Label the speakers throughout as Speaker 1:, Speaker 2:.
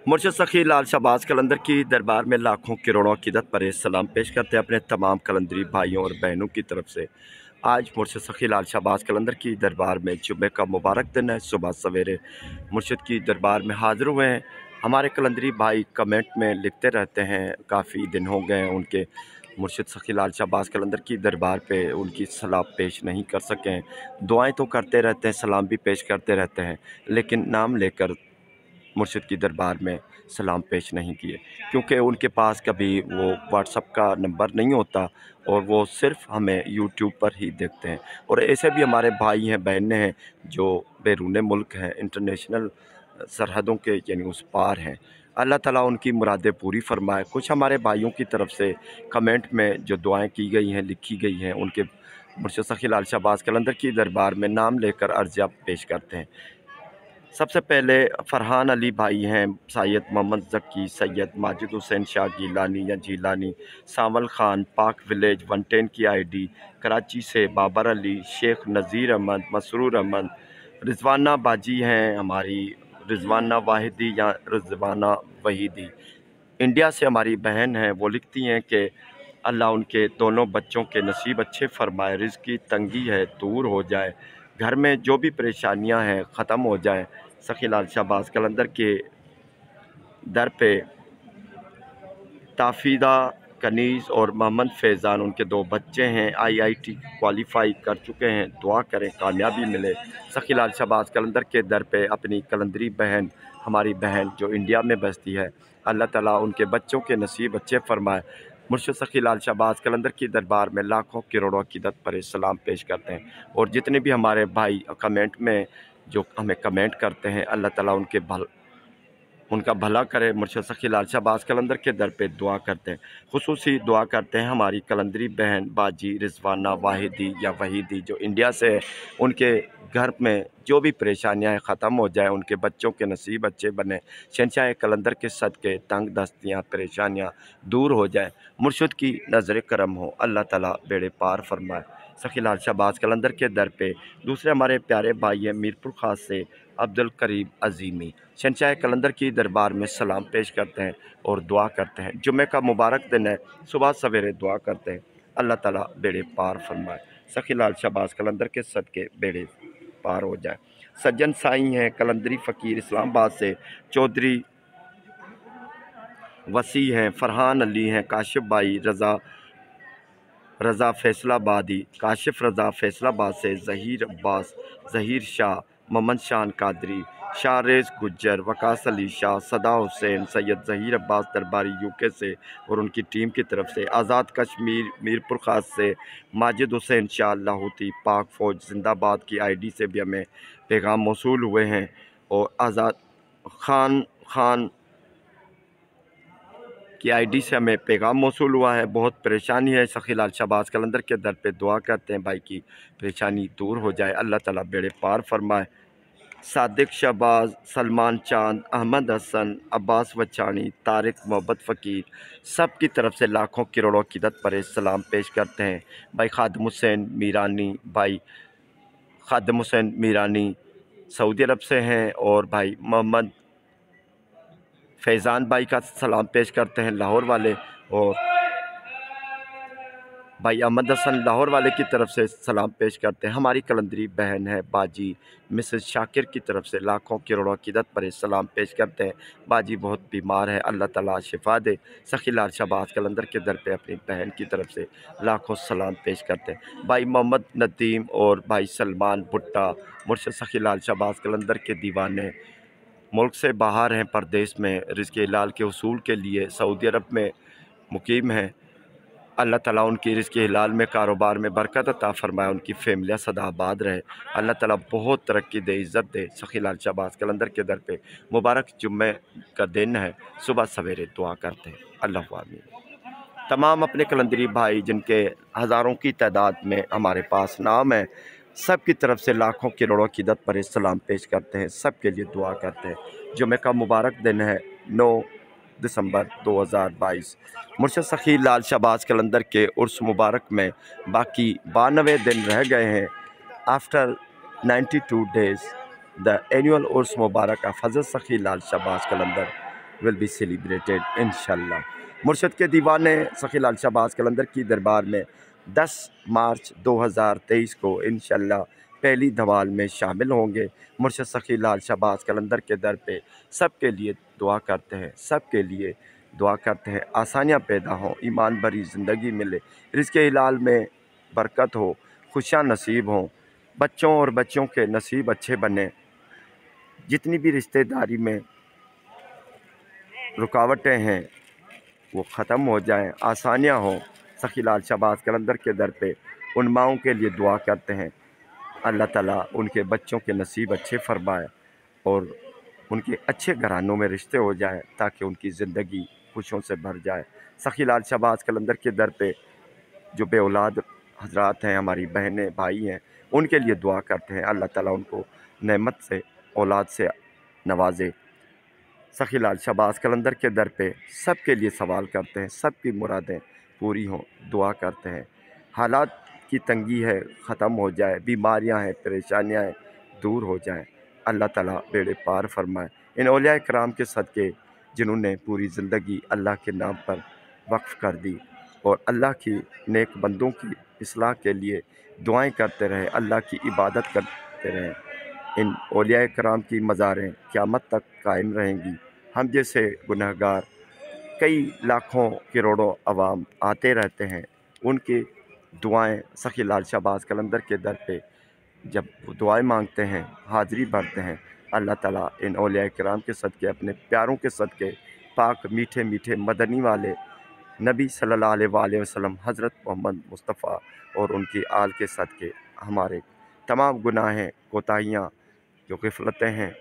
Speaker 1: मुर्शद सखी लाल शहबाज कलंदर की दरबार में लाखों करोड़ों अक़ीदत पर सलाम पेश करते हैं अपने तमाम कलंदरी भाइयों और बहनों की तरफ से। आज मुर्शद सखी लाल शहबाज कलंदर की दरबार में जुम्मे का मुबारक दिन है। सुबह सवेरे मुर्शद की दरबार में हाज़िर हुए हैं। हमारे कलंदरी भाई कमेंट में लिखते रहते हैं, काफ़ी दिन हो गए हैं उनके मुर्शद सखी लाल शहबाज कलंदर की दरबार पे उनकी सलाम पेश नहीं कर सके हैं। दुआएं तो करते रहते हैं, सलाम भी पेश करते रहते हैं, लेकिन नाम लेकर मुर्शिद की दरबार में सलाम पेश नहीं किए, क्योंकि उनके पास कभी वो व्हाट्सअप का नंबर नहीं होता और वो सिर्फ़ हमें यूट्यूब पर ही देखते हैं। और ऐसे भी हमारे भाई हैं, बहनें हैं जो बैरून मुल्क हैं, इंटरनेशनल सरहदों के यानी उस पार हैं। अल्लाह ताला उनकी मुरादें पूरी फरमाए। कुछ हमारे भाइयों की तरफ से कमेंट में जो दुआएं की गई हैं, लिखी गई हैं, उनके मुर्शिद सखी लाल शहबाज कलंदर की दरबार में नाम लेकर अर्ज़िया पेश करते हैं। सबसे पहले फ़रहान अली भाई हैं, सैयद मोहम्मद ज़की, सैयद माजिद हुसैन शाह गीलानी या जीलानी, सावल ख़ान, पाक विलेज 110 की आईडी, कराची से बाबर अली, शेख नज़ीर अहमद, मसरूर अहमद, रिज़वाना बाजी हैं हमारी, रिज़वाना वाहिदी या रिज़वाना वहीदी। इंडिया से हमारी बहन हैं, वो लिखती हैं कि अल्लाह उनके दोनों बच्चों के नसीब अच्छे फ़रमाए, रिज़्क़ की तंगी है दूर हो जाए, घर में जो भी परेशानियां हैं ख़त्म हो जाएं। सखी लाल शहबाज कलंदर के दर पे ताफ़ीदा कनीज़ और मोहम्मद फैज़ान, उनके 2 बच्चे हैं, IIT क्वालिफ़ाई कर चुके हैं। दुआ करें कामयाबी मिले। सखी लाल शहबाज कलंदर के दर पे अपनी कलंदरी बहन, हमारी बहन जो इंडिया में बसती है, अल्लाह ताला उनके बच्चों के नसीब अच्छे फ़रमाए। मुर्शिद सखी लाल शहबाज कलंदर की दरबार में लाखों करोड़ों अक़ीदत पर सलाम पेश करते हैं। और जितने भी हमारे भाई कमेंट में जो हमें कमेंट करते हैं, अल्लाह ताला उनका भला करे। मुर्शिद सखी लाल शहबाज कलंदर के दर पे दुआ करते हैं, खुसूसी दुआ करते हैं हमारी कलंदरी बहन बाजी रिज़वाना वाहिदी या वहीदी जो इंडिया से है। उनके घर में जो भी परेशानियां ख़त्म हो जाए, उनके बच्चों के नसीब अच्छे बने, शहंशाह कलंदर के सदके तंग दस्तियाँ परेशानियां दूर हो जाए, मुर्शिद की नज़र करम हो, अल्लाह ताला बेड़े पार फरमाए। सखी लाल शहबाज कलंदर के दर पे दूसरे हमारे प्यारे भाई हैं मीरपुर खास से अब्दुल करीम अजीमी, शहंशाह कलंदर की दरबार में सलाम पेश करते हैं और दुआ करते हैं। जुम्मे का मुबारक दिन है, सुबह सवेरे दुआ करते हैं अल्लाह ताला बेड़े पार फरमाए, सखी लाल शहबाज कलंदर के सदके बेड़े पार हो जाए। सज्जन साई हैं कलंदरी फ़कीर इस्लामाबाद से, चौधरी वसी हैं, फ़रहान अली हैं, काशिफ भाई रज़ा फैसलाबादी, काशिफ रज़ा फैसलाबाद से, ज़हीर अब्बास, ज़हीर शाह, मोहम्मद शान कादरी, शाहरेज़ गुज्जर, वकास अली शाह, सदा हुसैन, सैयद ज़हीर अब्बास दरबारी UK से और उनकी टीम की तरफ से, आज़ाद कश्मीर मीरपुर खास से, माजिद हुसैन शाह लाहौती, पाक फ़ौज जिंदाबाद की ID से भी हमें पैगाम मौसूल हुए हैं। और आज़ाद खान की ID से हमें पैगाम मौसूल हुआ है। बहुत परेशानी है, सखी लाल शहबाज कलंदर के दर पे दुआ करते हैं भाई की परेशानी दूर हो जाए, अल्लाह ताला बेड़े पार फरमाए। सादिक शहबाज, सलमान चांद, अहमद हसन, अब्बास वचानी, तारिक मोहब्बत फ़कीर, सब की तरफ से लाखों करोड़ों अक़ीदत पर सलाम पेश करते हैं। भाई खादिम हुसैन मीरानी सऊदी अरब से हैं और भाई मोहम्मद फैज़ान भाई का सलाम पेश करते हैं लाहौर वाले, और भाई अहमद हसन लाहौर वाले की तरफ से सलाम पेश करते हैं। हमारी कलंदरी बहन है बाजी मिसेस शाकिर की तरफ से लाखों करोड़ों अक़ीदत पर सलाम पेश करते हैं। बाजी बहुत बीमार है, अल्लाह ताला शिफा दे। सखी लाल शहबाज कलंदर के दर पे अपनी बहन की तरफ से लाखों सलाम पेश करते हैं। भाई मोहम्मद नदीम और भाई सलमान भुट्टा मुर्शिद सखी लाल शहबाज कलंदर के दीवाने, मुल्क से बाहर हैं, परदेश में रिज़्क़ हलाल के उसूल के लिए सऊदी अरब में मुकीम हैं। अल्लाह ताला उनकी रिज़्क़ हलाल में कारोबार में बरकत अता फ़रमाए, उनकी फ़ैमिलियाँ सदाबाद रहे, अल्लाह ताला बहुत तरक्की दे, इज़्ज़त दे। सखी लाल शहबाज कलंदर के दर पे मुबारक जुम्मे का दिन है, सुबह सवेरे दुआ करते हैं। अल्लाह आमीन। तमाम अपने कलंदरी भाई जिनके हज़ारों की तादाद में हमारे पास नाम है, सब की तरफ से लाखों करोड़ों अक़ीदत पर सलाम पेश करते हैं, सब के लिए दुआ करते हैं। जुम्मे का मुबारक दिन है 9 दिसंबर 2022। मुर्शिद सखी लाल शहबाज कलंदर के उर्स मुबारक में बाकी 92 दिन रह गए हैं। After 92 days the annual Urs Mubarak of हज़रत सखी लाल शहबाज कलंदर will be celebrated inshallah. मुर्शद के दीवाने सखी लाल शहबाज कलंदर की दरबार में 10 मार्च 2023 को इंशाल्लाह पहली धमाल में शामिल होंगे। मुर्शद सखी लाल शहबाज कलंदर के दर पे सबके लिए दुआ करते हैं, सबके लिए दुआ करते हैं आसानियाँ पैदा हों, ईमान भरी ज़िंदगी मिले, रिज़्क़ हिलाल में बरकत हो, खुशियाँ नसीब हों, बच्चों और बच्चों के नसीब अच्छे बने, जितनी भी रिश्तेदारी में रुकावटें हैं वो ख़त्म हो जाएं, आसानियाँ हों। सखी लाल शहबाज कलंदर के दर पे उन माओं के लिए दुआ करते हैं, अल्लाह ताला उनके बच्चों के नसीब अच्छे फरमाए और उनके अच्छे घरानों में रिश्ते हो जाएं ताकि उनकी ज़िंदगी खुशियों से भर जाए। सखी लाल शहबाज कलंदर के दर पे जो बे औलाद हजरात हैं, हमारी बहनें भाई हैं, उनके लिए दुआ करते हैं, अल्लाह ताला उनको नेमत से औलाद से नवाजे। सखी लाल शहबाज कलंदर के दर पे सबके लिए सवाल करते हैं, सबकी मुरादें पूरी हों, दुआ करते हैं। हालात की तंगी है ख़त्म हो जाए, बीमारियां हैं, परेशानियां हैं दूर हो जाएं, अल्लाह ताला बेड़े पार फरमाए। इन औलिया कराम के सदक़े जिन्होंने पूरी ज़िंदगी अल्लाह के नाम पर वक्फ़ कर दी और अल्लाह की नेक बंदों की इस्लाह के लिए दुआएं करते रहे, अल्लाह की इबादत करते रहे, इन औलिया कराम की मज़ारें क़यामत तक कायम रहेंगी। हम जैसे गुनहगार कई लाखों करोड़ों अवाम आते रहते हैं, उनकी दुआएं सखी लाल शहबाज कलंदर के दर पे जब वो दुआएं मांगते हैं, हाज़िरी भरते हैं, अल्लाह ताला इन औलिया कराम के सदक़े, अपने प्यारों के सदक़े, पाक मीठे मीठे मदनी वाले नबी सल्लल्लाहु अलैहि वसल्लम हज़रत मोहम्मद मुस्तफ़ा और उनकी आल के सदक़े हमारे तमाम गुनाहें, कोताहियाँ, जो ग़फलतें हैं,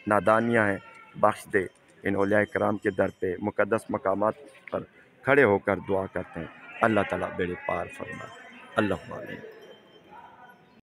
Speaker 1: नादानियाँ हैं, बख्श दे। इन औलिया कराम के दर पे मुक़द्दस मकामात पर खड़े होकर दुआ करते हैं, अल्लाह ताला बेड़े पार फरमाए। अल्लाहुम्मा आमीन।